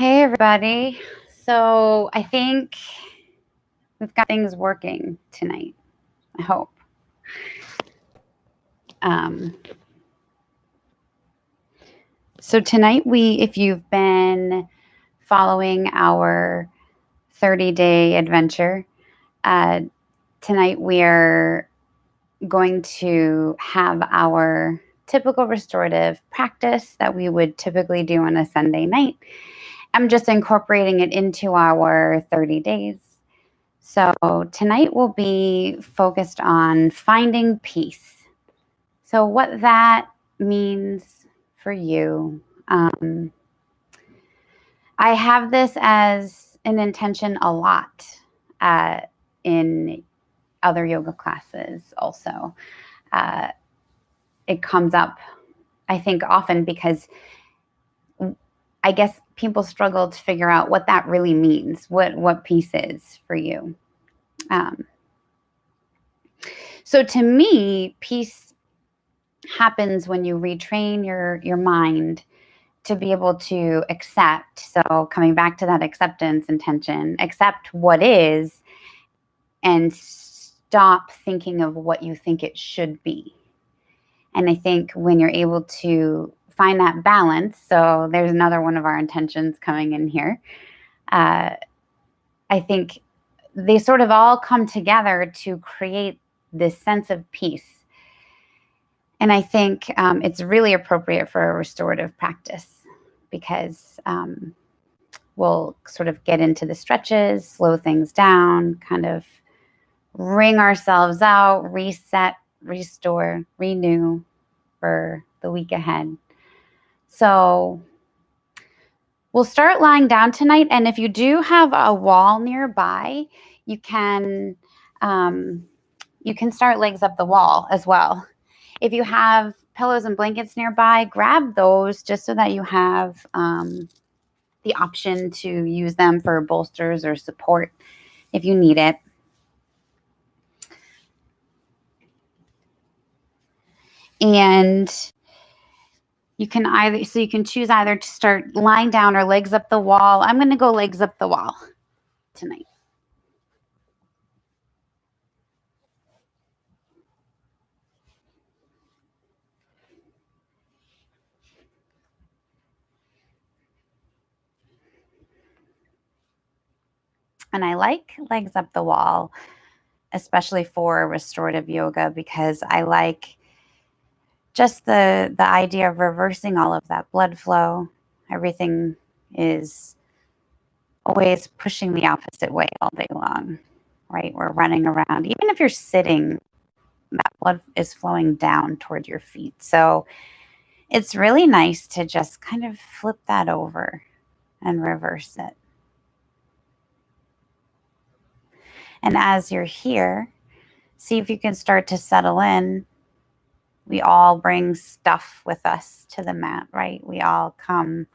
Hey, everybody. So I think we've got things working tonight. I hope. Um, so tonight, if you've been following our 30-day adventure, uh, tonight we're going to have our typical restorative practice that we would typically do on a Sunday night. I'm just incorporating it into our 30 days. So tonight will be focused on finding peace. So what that means for you. I have this as an intention a lot in other yoga classes also. It comes up, I think, often because I guess people struggle to figure out what that really means, what peace is for you. So to me, peace happens when you retrain your mind to be able to accept. So coming back to that acceptance intention, accept what is and stop thinking of what you think it should be. And I think when you're able to find that balance, so there's another one of our intentions coming in here. I think they sort of all come together to create this sense of peace. And I think it's really appropriate for a restorative practice because we'll sort of get into the stretches, slow things down, kind of wring ourselves out, reset, restore, renew for the week ahead. So we'll start lying down tonight. And if you do have a wall nearby, you can start legs up the wall as well. If you have pillows and blankets nearby, grab those just so that you have the option to use them for bolsters or support if you need it. And you can choose either to start lying down or legs up the wall. I'm going to go legs up the wall tonight. And I like legs up the wall, especially for restorative yoga, because I like just the idea of reversing all of that blood flow. Everything is always pushing the opposite way all day long, right? We're running around. Even if you're sitting, that blood is flowing down toward your feet. So it's really nice to just kind of flip that over and reverse it. And as you're here, see if you can start to settle in. We all bring stuff with us to the mat, right? We all come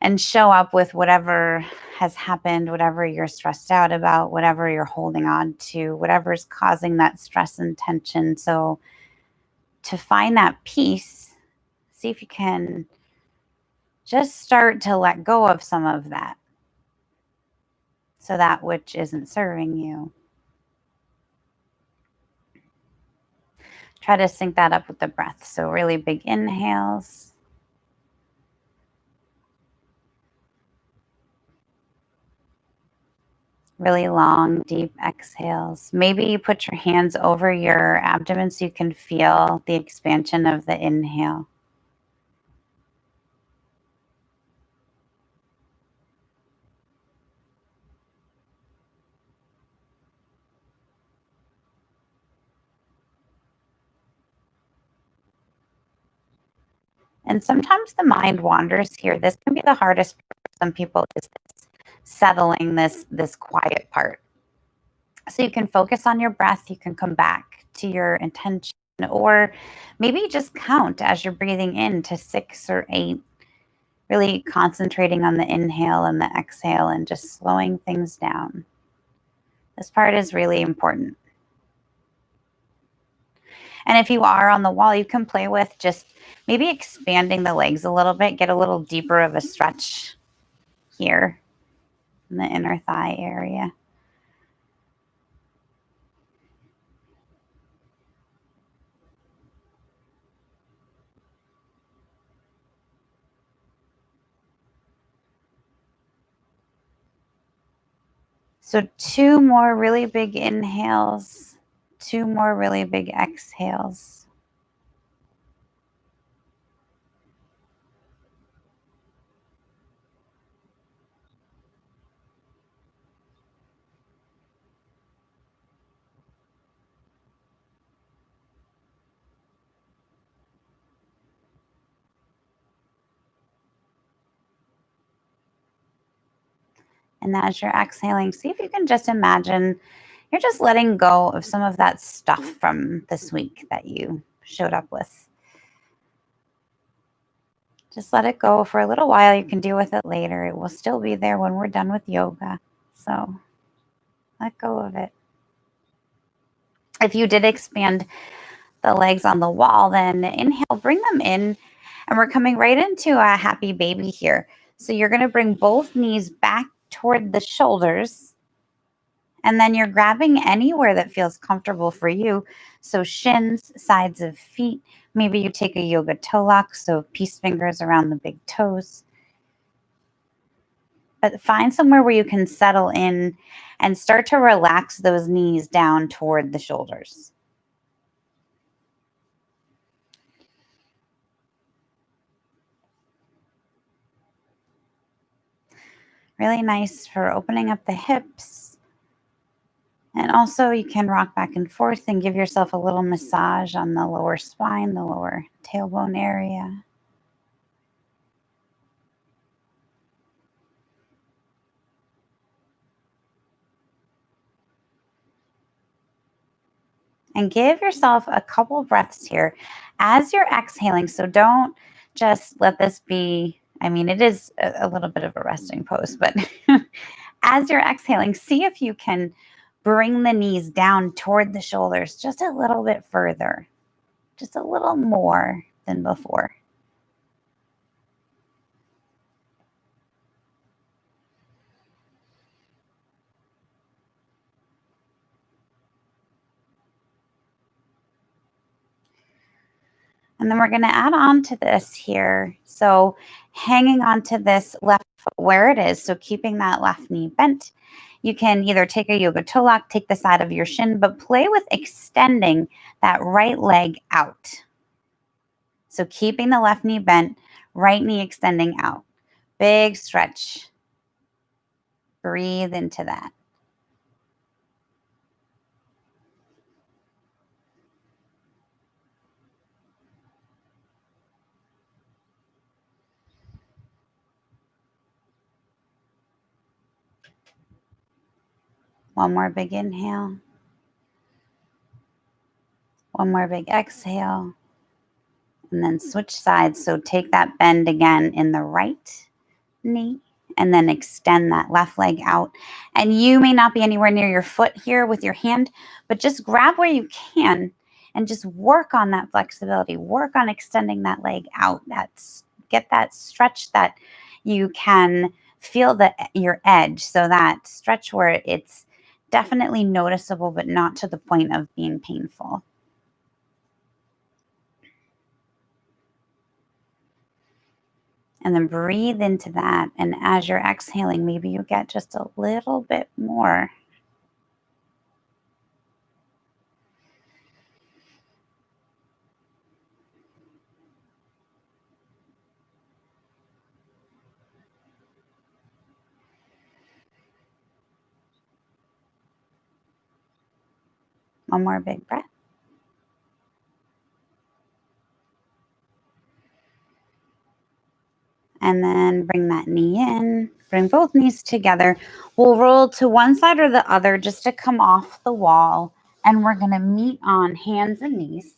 and show up with whatever has happened, whatever you're stressed out about, whatever you're holding on to, whatever's causing that stress and tension. So to find that peace, see if you can just start to let go of some of that. So that which isn't serving you. Try to sync that up with the breath. So really big inhales. Really long, deep exhales. Maybe you put your hands over your abdomen so you can feel the expansion of the inhale. And sometimes the mind wanders here. This can be the hardest for some people, is settling this quiet part. So you can focus on your breath. You can come back to your intention, or maybe just count as you're breathing in to 6 or 8, really concentrating on the inhale and the exhale and just slowing things down. This part is really important. And if you are on the wall, you can play with just maybe expanding the legs a little bit, get a little deeper of a stretch here in the inner thigh area. So 2 more really big inhales, 2 more really big exhales. And as you're exhaling, see if you can just imagine you're just letting go of some of that stuff from this week that you showed up with. Just let it go for a little while. You can deal with it later. It will still be there when we're done with yoga. So let go of it. If you did expand the legs on the wall, then inhale, bring them in. And we're coming right into a happy baby here. So you're going to bring both knees back toward the shoulders. And then you're grabbing anywhere that feels comfortable for you. So shins, sides of feet. Maybe you take a yoga toe lock, so peace fingers around the big toes. But find somewhere where you can settle in and start to relax those knees down toward the shoulders. Really nice for opening up the hips. And also you can rock back and forth and give yourself a little massage on the lower spine, the lower tailbone area. And give yourself a couple breaths here as you're exhaling. So don't just let this be, I mean, it is a little bit of a resting pose, but as you're exhaling, see if you can bring the knees down toward the shoulders just a little bit further, just a little more than before. And then we're going to add on to this here. So hanging on to this left foot where it is. So keeping that left knee bent. You can either take a yoga toe lock, take the side of your shin, but play with extending that right leg out. So keeping the left knee bent, right knee extending out. Big stretch. Breathe into that. One more big inhale. One more big exhale. And then switch sides. So take that bend again in the right knee and then extend that left leg out. And you may not be anywhere near your foot here with your hand, but just grab where you can and just work on that flexibility. Work on extending that leg out. Get that stretch that you can feel your edge. So that stretch where it's definitely noticeable, but not to the point of being painful. And then breathe into that. And as you're exhaling, maybe you get just a little bit more. One more big breath. And then bring that knee in. Bring both knees together. We'll roll to one side or the other just to come off the wall. And we're going to meet on hands and knees.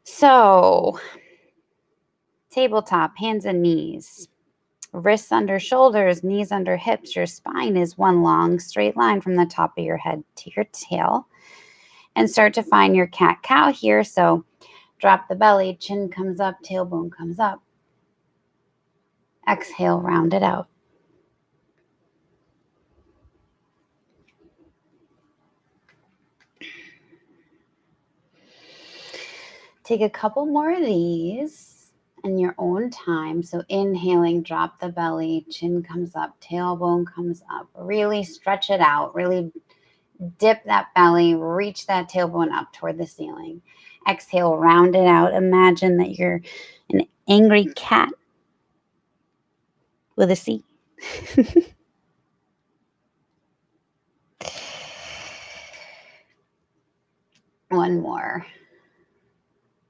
So, tabletop, hands and knees. Wrists under shoulders, knees under hips. Your spine is one long straight line from the top of your head to your tail. and start to find your cat-cow here. So drop the belly, chin comes up, tailbone comes up. Exhale, round it out. Take a couple more of these in your own time. So inhaling, drop the belly, chin comes up, tailbone comes up. Really stretch it out. Really dip that belly, reach that tailbone up toward the ceiling. Exhale, round it out. Imagine that you're an angry cat with a C. One more.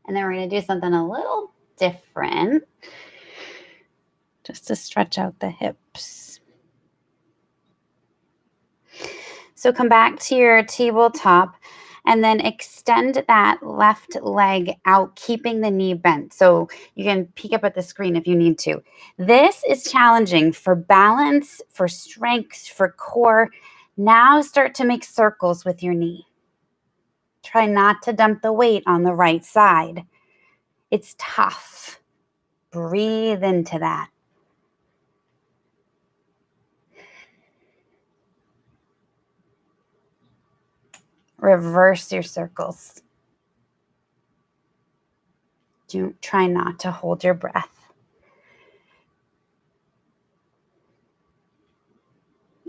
And then we're going to do something a little different, just to stretch out the hips. So come back to your tabletop and then extend that left leg out, keeping the knee bent. So you can peek up at the screen if you need to. This is challenging for balance, for strength, for core. Now start to make circles with your knee. Try not to dump the weight on the right side. It's tough. Breathe into that. Reverse your circles. Try not to hold your breath.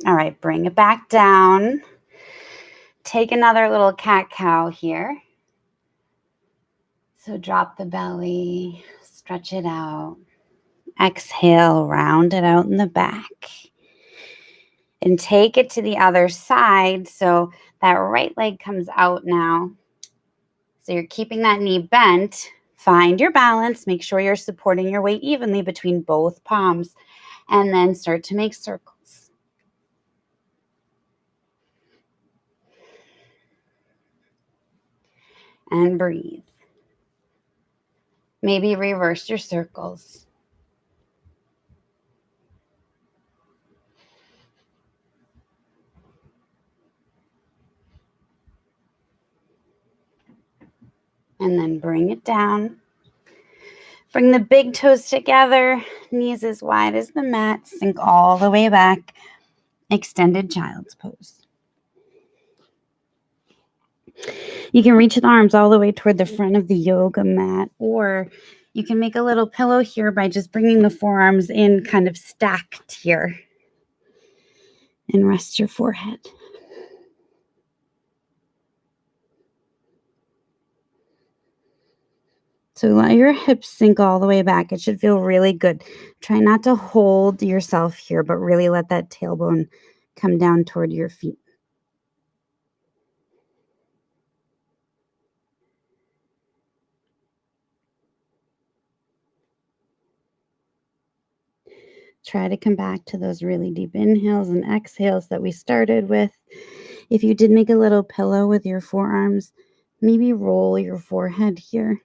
All right, bring it back down. Take another little cat-cow here. So drop the belly, stretch it out. Exhale, round it out in the back. And take it to the other side. So that right leg comes out now. So you're keeping that knee bent. Find your balance. Make sure you're supporting your weight evenly between both palms. And then start to make circles. And breathe. Maybe reverse your circles. And then bring it down. Bring the big toes together, knees as wide as the mat, sink all the way back. Extended child's pose. You can reach the arms all the way toward the front of the yoga mat, or you can make a little pillow here by just bringing the forearms in kind of stacked here. And rest your forehead. So let your hips sink all the way back. It should feel really good. Try not to hold yourself here, but really let that tailbone come down toward your feet. Try to come back to those really deep inhales and exhales that we started with. If you did make a little pillow with your forearms, maybe roll your forehead here.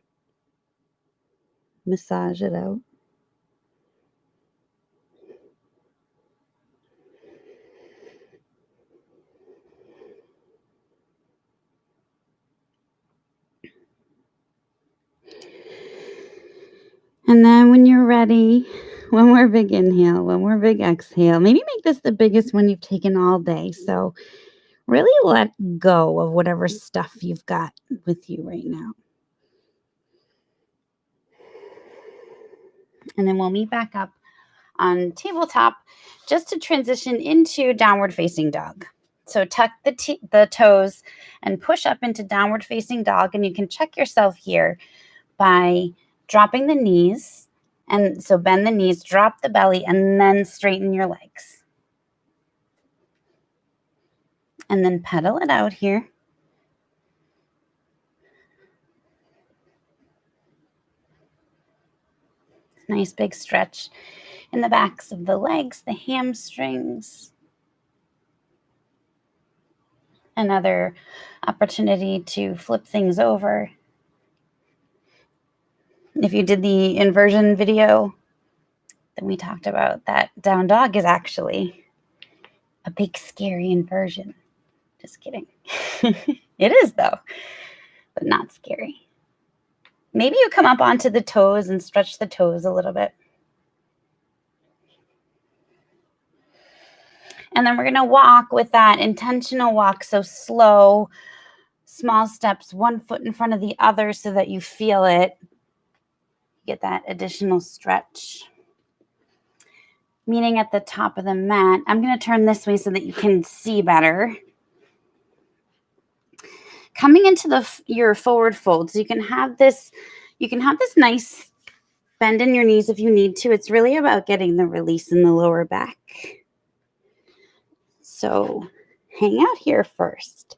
Massage it out. And then when you're ready, one more big inhale, one more big exhale. Maybe make this the biggest one you've taken all day. So really let go of whatever stuff you've got with you right now. And then we'll meet back up on tabletop just to transition into downward facing dog. So tuck the toes and push up into downward facing dog. And you can check yourself here by dropping the knees. And so bend the knees, drop the belly, and then straighten your legs. And then pedal it out here. Nice big stretch in the backs of the legs, the hamstrings. Another opportunity to flip things over. If you did the inversion video, then we talked about that down dog is actually a big scary inversion. Just kidding. It is though, but not scary. Maybe you come up onto the toes and stretch the toes a little bit. And then we're going to walk with that intentional walk. So slow, small steps, one foot in front of the other so that you feel it. Get that additional stretch. Meeting at the top of the mat. I'm going to turn this way so that you can see better. Coming into your forward fold. So you can have this nice bend in your knees if you need to. It's really about getting the release in the lower back. So hang out here first.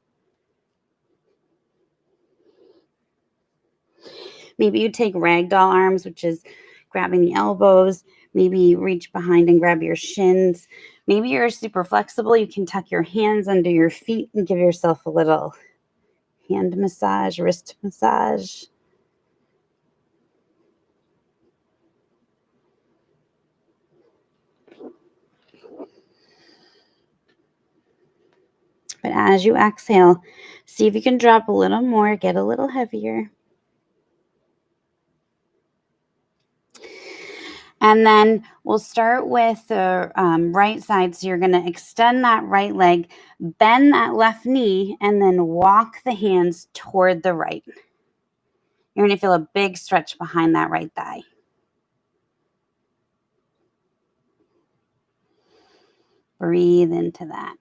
Maybe you take ragdoll arms, which is grabbing the elbows. Maybe reach behind and grab your shins. Maybe you're super flexible. You can tuck your hands under your feet and give yourself a little hand massage, wrist massage. But as you exhale, see if you can drop a little more, get a little heavier. And then we'll start with the right side. So you're going to extend that right leg, bend that left knee, and then walk the hands toward the right. You're going to feel a big stretch behind that right thigh. Breathe into that.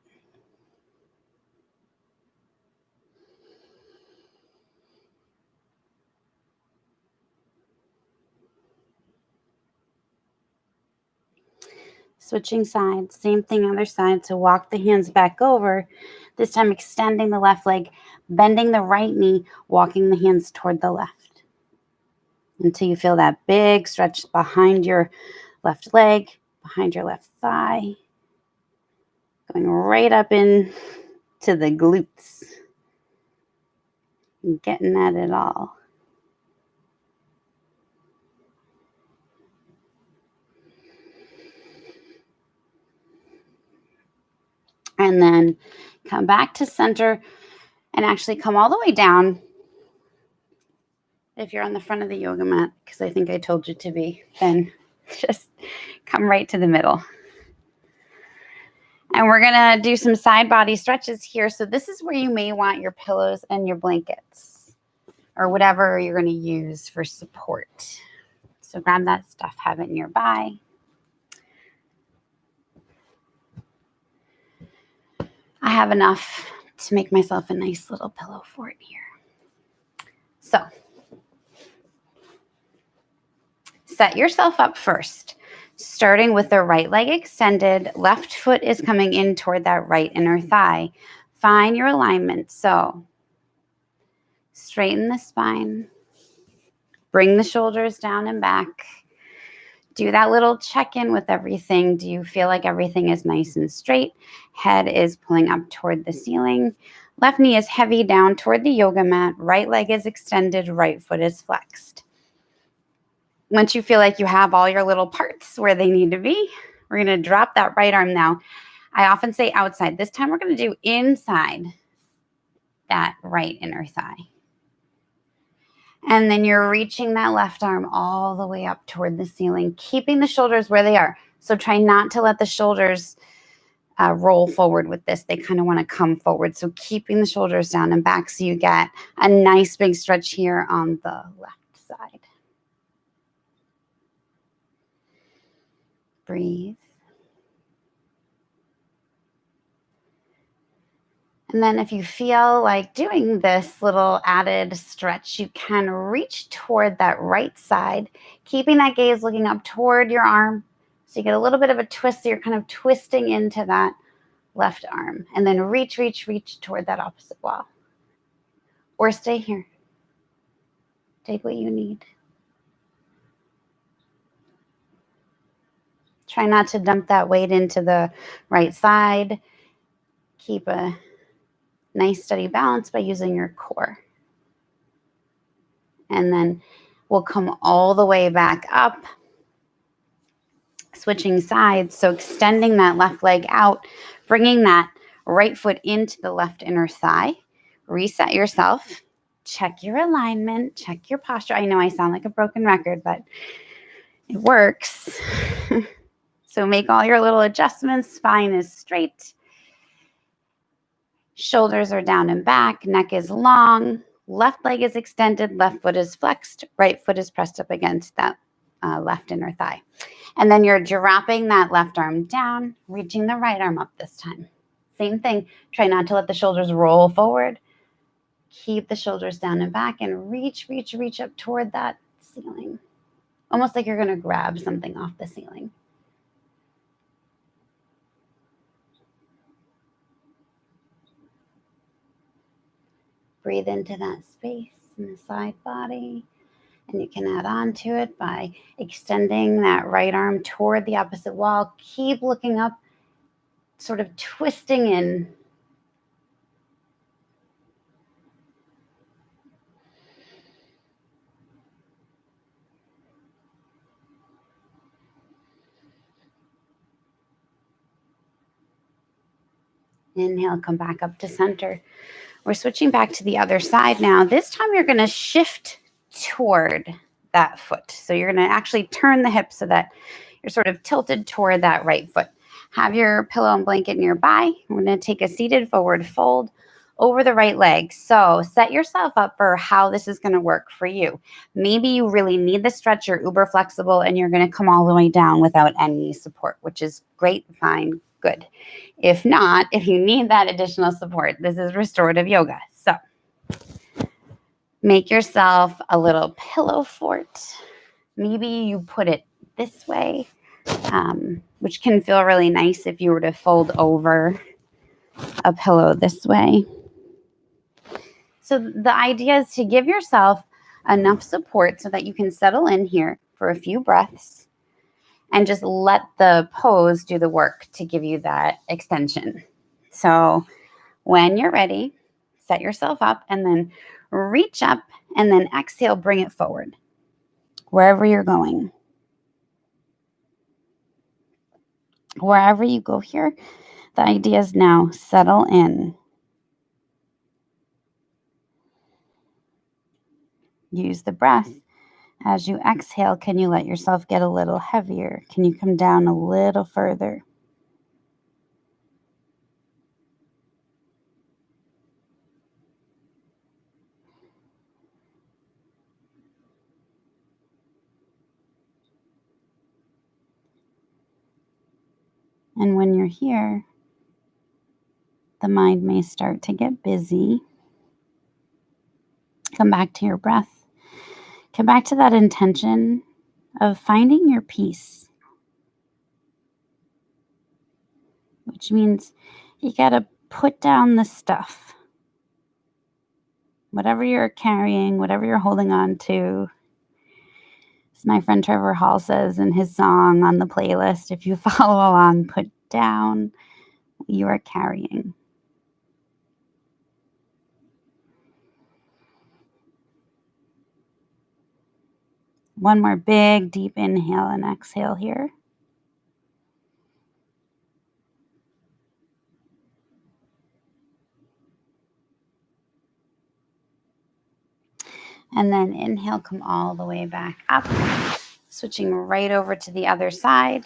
Switching sides, same thing, other side. So walk the hands back over, this time extending the left leg, bending the right knee, walking the hands toward the left until you feel that big stretch behind your left leg, behind your left thigh, going right up in to the glutes, and getting at it all. And then come back to center and actually come all the way down. If you're on the front of the yoga mat, because I think I told you to be, then just come right to the middle. And we're going to do some side body stretches here. So this is where you may want your pillows and your blankets or whatever you're going to use for support. So grab that stuff, have it nearby. I have enough to make myself a nice little pillow fort here. So set yourself up first, starting with the right leg extended. Left foot is coming in toward that right inner thigh. Find your alignment. So straighten the spine. Bring the shoulders down and back. Do that little check-in with everything. Do you feel like everything is nice and straight? Head is pulling up toward the ceiling. Left knee is heavy down toward the yoga mat. Right leg is extended. Right foot is flexed. Once you feel like you have all your little parts where they need to be, we're going to drop that right arm now. I often say outside. This time we're going to do inside that right inner thigh. And then you're reaching that left arm all the way up toward the ceiling, keeping the shoulders where they are. So try not to let the shoulders roll forward with this. They kind of want to come forward. So keeping the shoulders down and back so you get a nice big stretch here on the left side. Breathe. And then if you feel like doing this little added stretch, you can reach toward that right side, keeping that gaze looking up toward your arm. So you get a little bit of a twist. So you're kind of twisting into that left arm. And then reach toward that opposite wall. Or stay here. Take what you need. Try not to dump that weight into the right side. Keep a nice steady balance by using your core. And then we'll come all the way back up, switching sides. So extending that left leg out, bringing that right foot into the left inner thigh, reset yourself, check your alignment, check your posture. I know I sound like a broken record, but it works. So make all your little adjustments. Spine is straight. Shoulders are down and back. Neck is long. Left leg is extended. Left foot is flexed. Right foot is pressed up against that left inner thigh. And then you're dropping that left arm down, reaching the right arm up this time. Same thing. Try not to let the shoulders roll forward. Keep the shoulders down and back and reach up toward that ceiling. Almost like you're going to grab something off the ceiling. Breathe into that space in the side body. And you can add on to it by extending that right arm toward the opposite wall. Keep looking up, sort of twisting in. Inhale, come back up to center. We're switching back to the other side now. This time you're going to shift toward that foot. So you're going to actually turn the hip so that you're sort of tilted toward that right foot. Have your pillow and blanket nearby. We're going to take a seated forward fold over the right leg. So set yourself up for how this is going to work for you. Maybe you really need the stretch, you're uber flexible, and you're going to come all the way down without any support, which is great, fine, good. If not, if you need that additional support, this is restorative yoga. So make yourself a little pillow fort. Maybe you put it this way, which can feel really nice if you were to fold over a pillow this way. So the idea is to give yourself enough support so that you can settle in here for a few breaths and just let the pose do the work to give you that extension. So when you're ready, set yourself up and then reach up and then exhale, bring it forward wherever you're going. Wherever you go here, the idea is now settle in. Use the breath. As you exhale, can you let yourself get a little heavier? Can you come down a little further? And when you're here, the mind may start to get busy. Come back to your breath. Come back to that intention of finding your peace, which means you got to put down the stuff. Whatever you're carrying, whatever you're holding on to. As my friend Trevor Hall says in his song on the playlist, if you follow along, put down what you are carrying. One more big, deep inhale and exhale here. And then inhale, come all the way back up. Switching right over to the other side.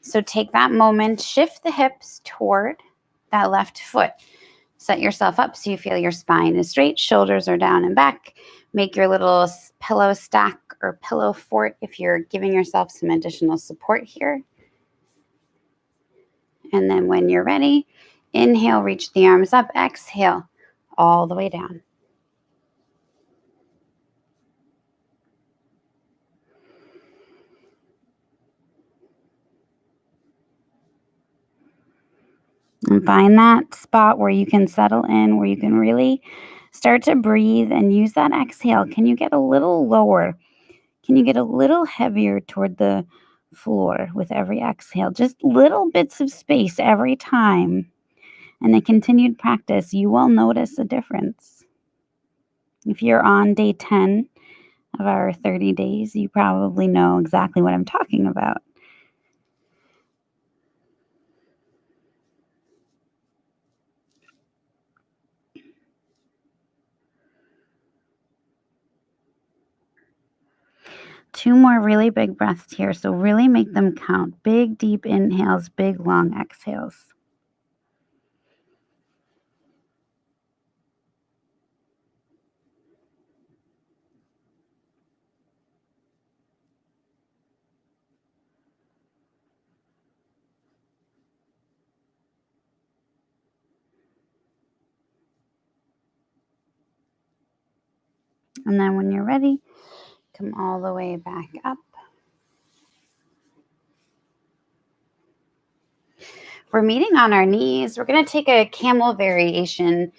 So take that moment, shift the hips toward that left foot. Set yourself up so you feel your spine is straight, shoulders are down and back. Make your little pillow stack or pillow fort if you're giving yourself some additional support here. And then when you're ready, inhale, reach the arms up, exhale, all the way down. And find that spot where you can settle in, where you can really start to breathe and use that exhale. Can you get a little lower? Can you get a little heavier toward the floor with every exhale? Just little bits of space every time. And the continued practice, you will notice a difference. If you're on day 10 of our 30 days, you probably know exactly what I'm talking about. 2 more really big breaths here. So really make them count. Big, deep inhales, big, long exhales. And then when you're ready, come all the way back up. We're meeting on our knees. We're going to take a camel variation.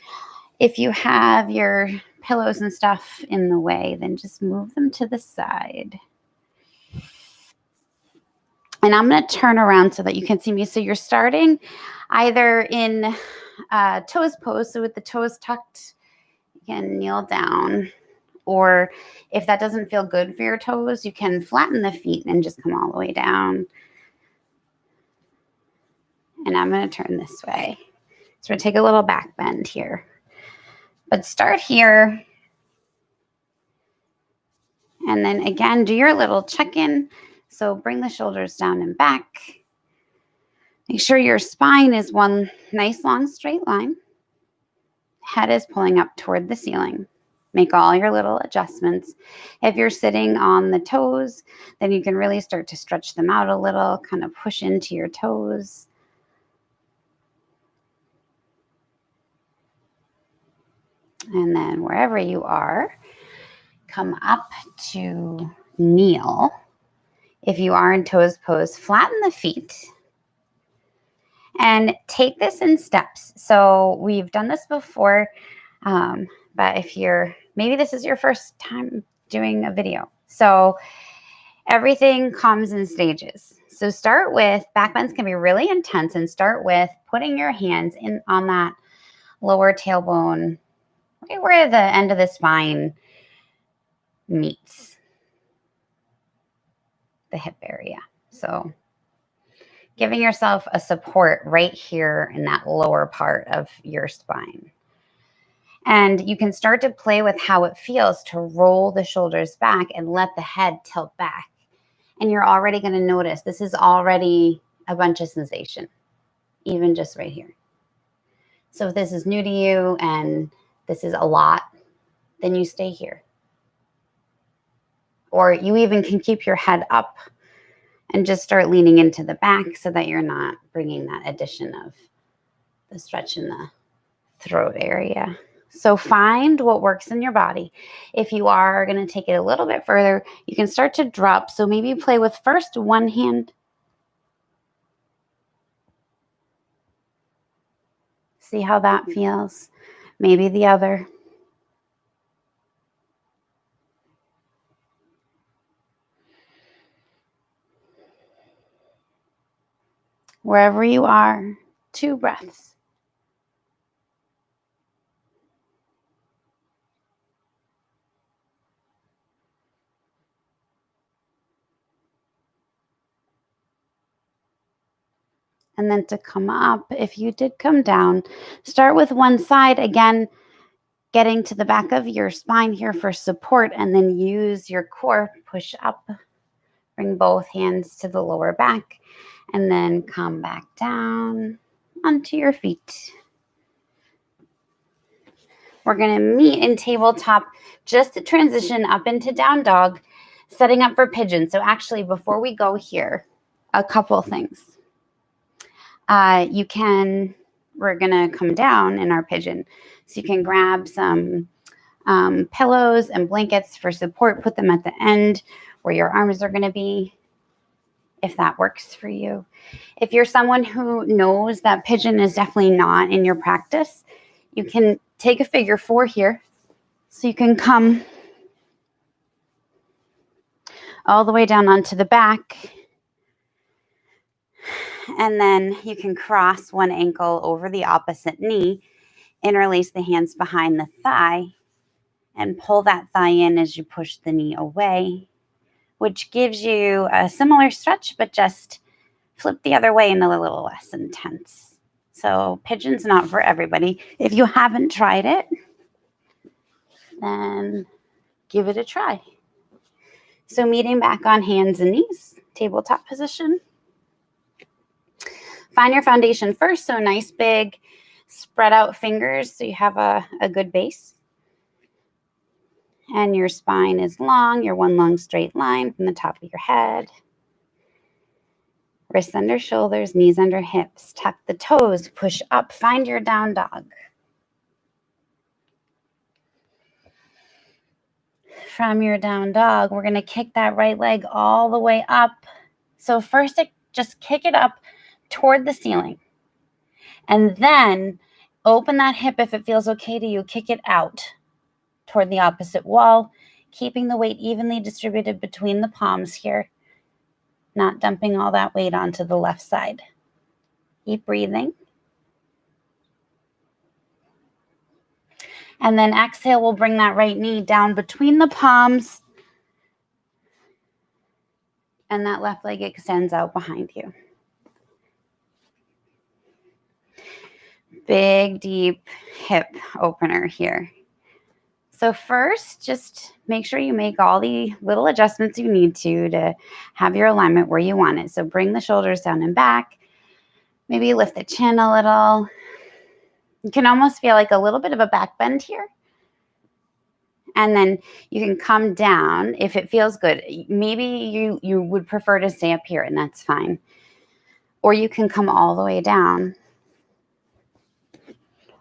If you have your pillows and stuff in the way, then just move them to the side. And I'm going to turn around so that you can see me. So you're starting either in toes pose, so with the toes tucked, you can kneel down. Or if that doesn't feel good for your toes, you can flatten the feet and just come all the way down. And I'm going to turn this way. So we're going to take a little back bend here. But start here. And then again, do your little check-in. So bring the shoulders down and back. Make sure your spine is one nice long straight line. Head is pulling up toward the ceiling. Make all your little adjustments. If you're sitting on the toes, then you can really start to stretch them out a little, kind of push into your toes. And then wherever you are, come up to kneel. If you are in toes pose, flatten the feet. And take this in steps. So we've done this before, but if maybe this is your first time doing a video. So everything comes in stages. So start with, back bends can be really intense, and start with putting your hands in on that lower tailbone, right where the end of the spine meets the hip area. So giving yourself a support right here in that lower part of your spine. And you can start to play with how it feels to roll the shoulders back and let the head tilt back. And you're already going to notice this is already a bunch of sensation, even just right here. So if this is new to you and this is a lot, then you stay here. Or you even can keep your head up and just start leaning into the back so that you're not bringing that addition of the stretch in the throat area. So find what works in your body. If you are going to take it a little bit further, you can start to drop. So maybe play with first one hand. See how that feels. Maybe the other. Wherever you are, 2 breaths. And then to come up, if you did come down, start with one side. Again, getting to the back of your spine here for support, and then use your core, push up, bring both hands to the lower back, and then come back down onto your feet. We're going to meet in tabletop just to transition up into down dog, setting up for pigeon. So actually, before we go here, a couple things. We're going to come down in our pigeon. So you can grab some pillows and blankets for support, put them at the end where your arms are going to be, if that works for you. If you're someone who knows that pigeon is definitely not in your practice, you can take a figure 4 here. So you can come all the way down onto the back. And then you can cross one ankle over the opposite knee, interlace the hands behind the thigh, and pull that thigh in as you push the knee away, which gives you a similar stretch, but just flip the other way and a little less intense. So pigeon's not for everybody. If you haven't tried it, then give it a try. So meeting back on hands and knees, tabletop position. Find your foundation first. So nice big spread out fingers so you have a good base. And your spine is long, your one long straight line from the top of your head. Wrists under shoulders, knees under hips. Tuck the toes, push up, find your down dog. From your down dog, we're going to kick that right leg all the way up. So first, just kick it up toward the ceiling. And then open that hip if it feels okay to you. Kick it out toward the opposite wall, keeping the weight evenly distributed between the palms here, not dumping all that weight onto the left side. Keep breathing. And then exhale, we'll bring that right knee down between the palms. And that left leg extends out behind you. Big, deep hip opener here. So first, just make sure you make all the little adjustments you need to have your alignment where you want it. So bring the shoulders down and back. Maybe lift the chin a little. You can almost feel like a little bit of a back bend here. And then you can come down if it feels good. Maybe you would prefer to stay up here, and that's fine. Or you can come all the way down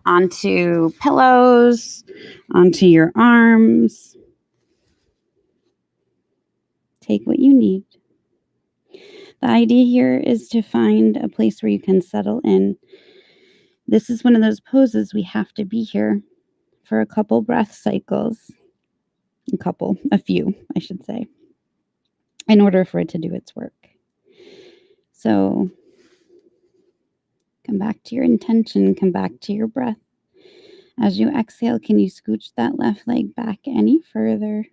onto pillows, onto your arms. Take what you need. The idea here is to find a place where you can settle in. This is one of those poses we have to be here for a couple breath cycles. A few, I should say, in order for it to do its work. So come back to your intention, come back to your breath. As you exhale, can you scooch that left leg back any further?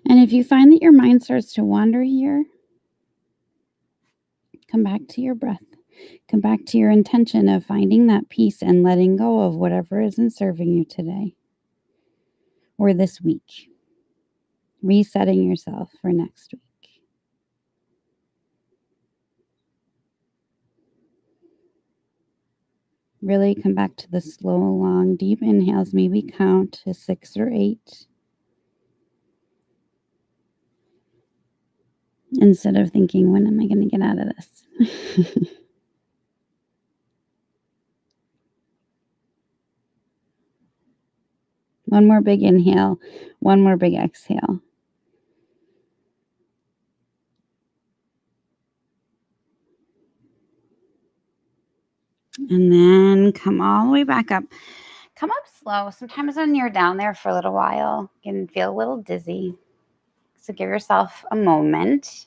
And if you find that your mind starts to wander here, come back to your breath. Come back to your intention of finding that peace and letting go of whatever isn't serving you today or this week. Resetting yourself for next week. Really come back to the slow, long, deep inhales. Maybe count to 6 or 8. Instead of thinking, when am I going to get out of this? One more big inhale, one more big exhale. And then come all the way back up. Come up slow. Sometimes when you're down there for a little while, you can feel a little dizzy. So give yourself a moment.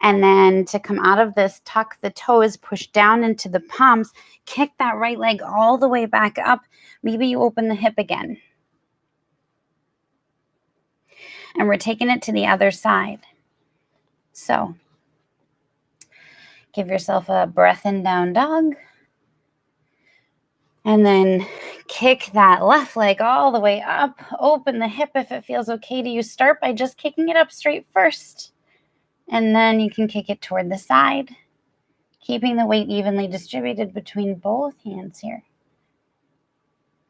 And then to come out of this, tuck the toes, push down into the palms, kick that right leg all the way back up. Maybe you open the hip again. And we're taking it to the other side. So give yourself a breath in down dog. And then kick that left leg all the way up. Open the hip if it feels okay to you. Start by just kicking it up straight first. And then you can kick it toward the side, keeping the weight evenly distributed between both hands here.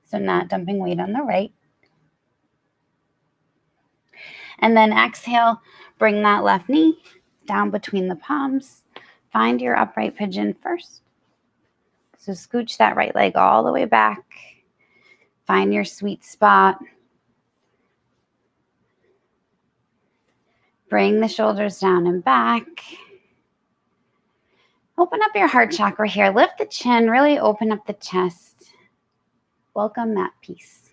So not dumping weight on the right. And then exhale, bring that left knee down between the palms. Find your upright pigeon first. So scooch that right leg all the way back. Find your sweet spot. Bring the shoulders down and back. Open up your heart chakra here. Lift the chin, really open up the chest. Welcome that peace.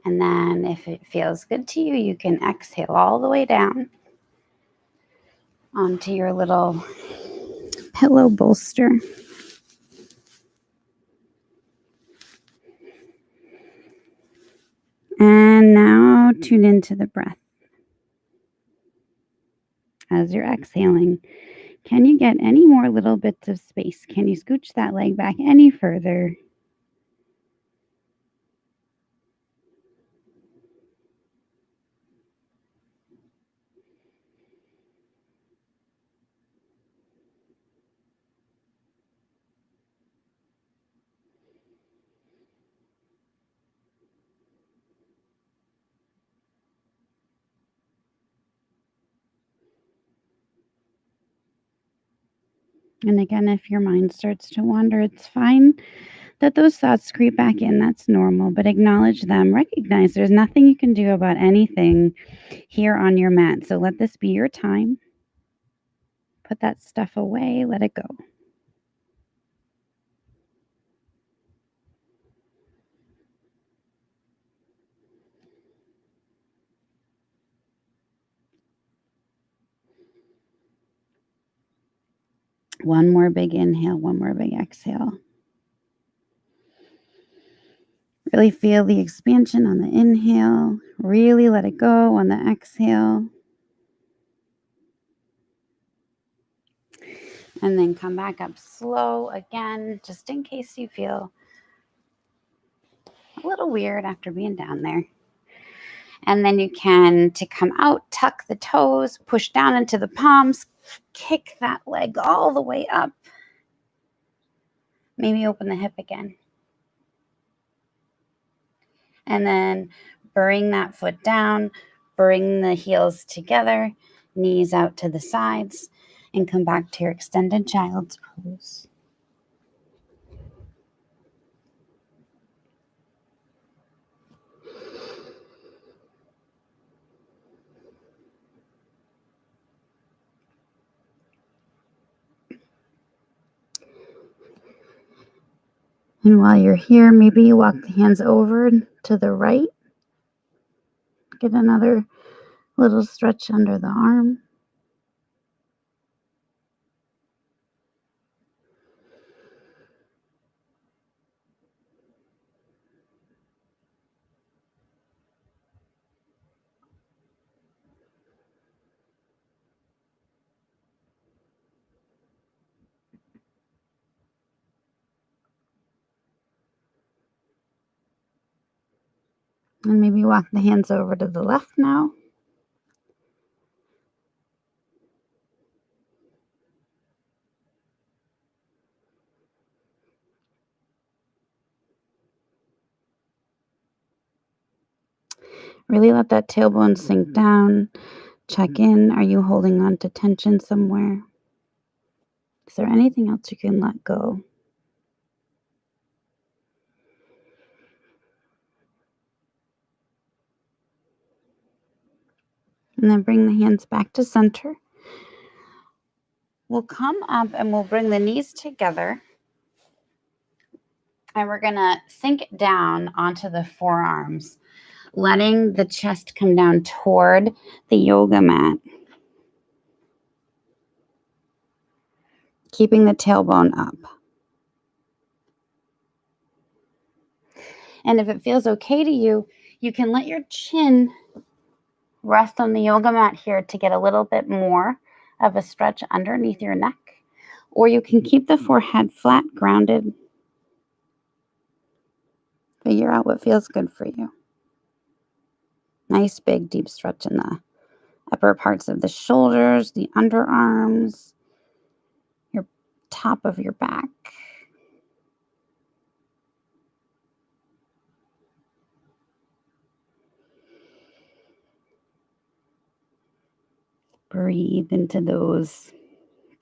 And then if it feels good to you, you can exhale all the way down. onto your little pillow bolster. And now tune into the breath. As you're exhaling, can you get any more little bits of space? Can you scooch that leg back any further? And again, if your mind starts to wander, it's fine that those thoughts creep back in. That's normal, but acknowledge them. Recognize there's nothing you can do about anything here on your mat. So let this be your time. Put that stuff away, let it go. One more big inhale, one more big exhale. Really feel the expansion on the inhale. Really let it go on the exhale. And then come back up slow again, just in case you feel a little weird after being down there. And then you can, to come out, tuck the toes, push down into the palms, kick that leg all the way up. Maybe open the hip again. And then bring that foot down, bring the heels together, knees out to the sides, and come back to your extended child's pose. And while you're here, maybe you walk the hands over to the right. Get another little stretch under the arm. And maybe walk the hands over to the left now. Really let that tailbone sink down. Check in. Are you holding on to tension somewhere? Is there anything else you can let go? And then bring the hands back to center. We'll come up and we'll bring the knees together. And we're going to sink down onto the forearms, letting the chest come down toward the yoga mat. Keeping the tailbone up. And if it feels okay to you, you can let your chin rest on the yoga mat here to get a little bit more of a stretch underneath your neck. Or you can keep the forehead flat, grounded. Figure out what feels good for you. Nice big deep stretch in the upper parts of the shoulders, the underarms, your top of your back. Breathe into those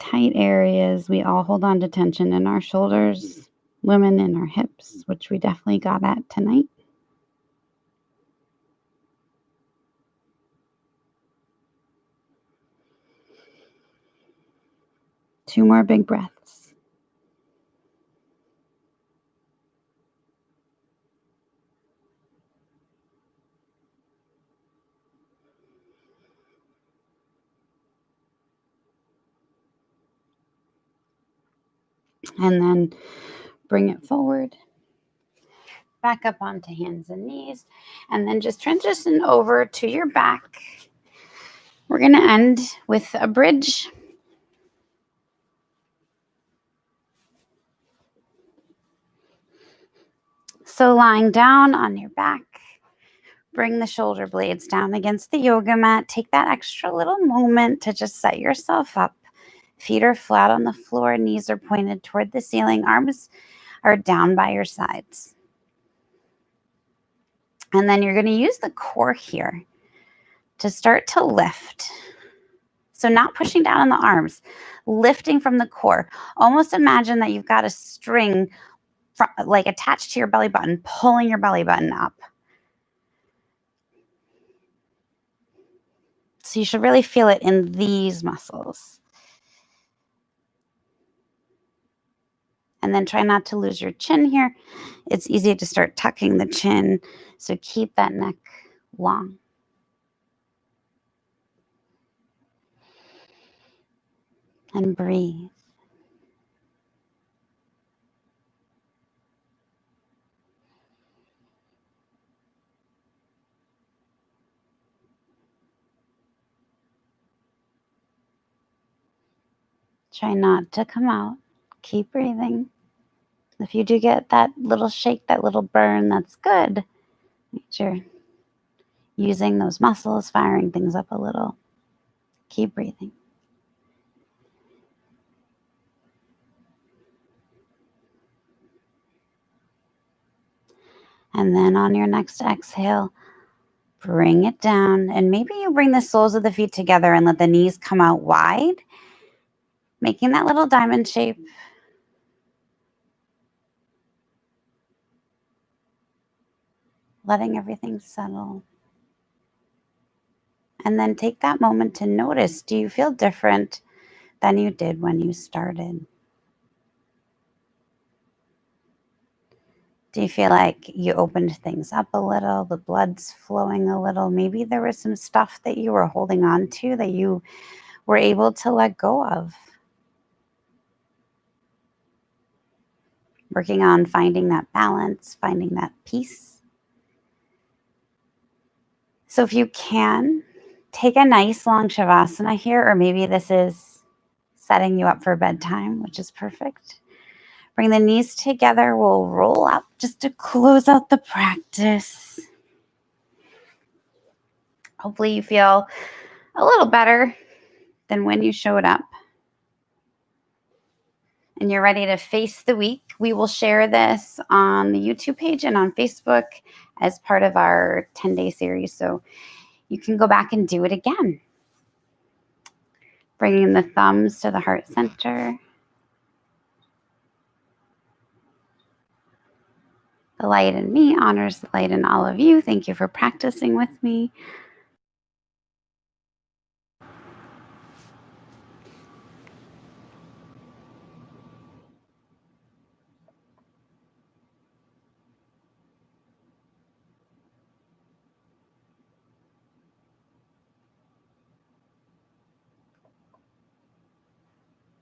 tight areas. We all hold on to tension in our shoulders, women in our hips, which we definitely got at tonight. Two more big breaths. And then bring it forward, back up onto hands and knees, and then just transition over to your back. We're going to end with a bridge. So lying down on your back, bring the shoulder blades down against the yoga mat. Take that extra little moment to just set yourself up. Feet are flat on the floor, knees are pointed toward the ceiling, arms are down by your sides. And then you're going to use the core here to start to lift. So not pushing down on the arms, lifting from the core. Almost imagine that you've got a string like attached to your belly button, pulling your belly button up. So you should really feel it in these muscles. And then try not to lose your chin here. It's easy to start tucking the chin, so keep that neck long. And breathe. Try not to come out. Keep breathing. If you do get that little shake, that little burn, that's good. Make sure you're using those muscles, firing things up a little. Keep breathing. And then on your next exhale, bring it down. And maybe you bring the soles of the feet together and let the knees come out wide, making that little diamond shape. Letting everything settle. And then take that moment to notice, do you feel different than you did when you started? Do you feel like you opened things up a little, the blood's flowing a little? Maybe there was some stuff that you were holding on to that you were able to let go of. Working on finding that balance, finding that peace. So if you can, take a nice long Shavasana here, or maybe this is setting you up for bedtime, which is perfect. Bring the knees together. We'll roll up just to close out the practice. Hopefully you feel a little better than when you showed up. And you're ready to face the week. We will share this on the YouTube page and on Facebook as part of our 10-day series. So you can go back and do it again. Bringing the thumbs to the heart center. The light in me honors the light in all of you. Thank you for practicing with me.